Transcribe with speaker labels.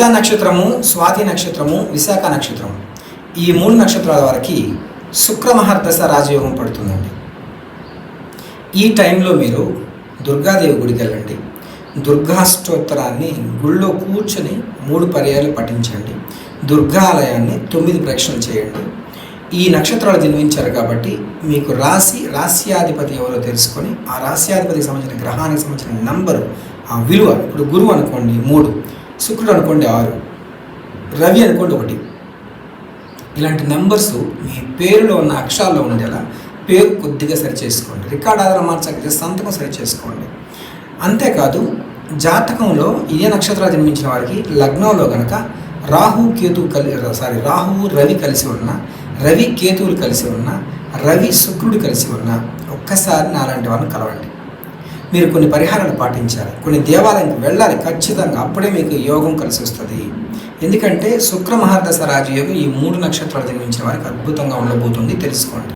Speaker 1: చిత్తా నక్షత్రము, స్వాతి నక్షత్రము, విశాఖ నక్షత్రము ఈ 3 నక్షత్రాల వారికి శుక్ర మహర్దశ రాజయోగం పడుతుందండి. ఈ టైంలో మీరు దుర్గాదేవి గుడికి వెళ్ళండి. దుర్గాష్టోత్తరాన్ని గుళ్ళో కూర్చొని 3 పర్యాలు పఠించండి. దుర్గాలయాన్ని 9 ప్రదక్షిణలు చేయండి. ఈ నక్షత్రాలు జన్మించారు కాబట్టి మీకు రాశ్యాధిపతి ఎవరో తెలుసుకొని ఆ రాశ్యాధిపతికి సంబంధించిన గ్రహానికి సంబంధించిన నంబరు, ఆ విలువ, ఇప్పుడు గురువు అనుకోండి 3, శుక్రుడు అనుకోండి 6, రవి అనుకోండి 1, ఇలాంటి నెంబర్స్ మీ పేరులో ఉన్న అక్షరాల్లో ఉండేలా పేరు కొద్దిగా సరి చేసుకోండి. రికార్డ్ ఆధారం మార్చకపోతే సంతకం సరి చేసుకోండి. అంతేకాదు జాతకంలో ఇదే నక్షత్రాలు జన్మించిన వారికి లగ్నంలో కనుక రాహు రవి కలిసి ఉన్న, రవి కేతువులు కలిసి ఉన్న, రవి శుక్రుడు కలిసి ఉన్న ఒక్కసారి నాలాంటి వాళ్ళని కలవండి. మీరు కొన్ని పరిహారాలు పాటించాలి, కొన్ని దేవాలయానికి వెళ్ళాలి ఖచ్చితంగా. అప్పుడే మీకు యోగం కలిసి వస్తుంది. ఎందుకంటే శుక్ర మహర్దశ రాజయోగం ఈ 3 నక్షత్రాలు జన్మించిన వారికి అద్భుతంగా ఉండబోతుంది, తెలుసుకోండి.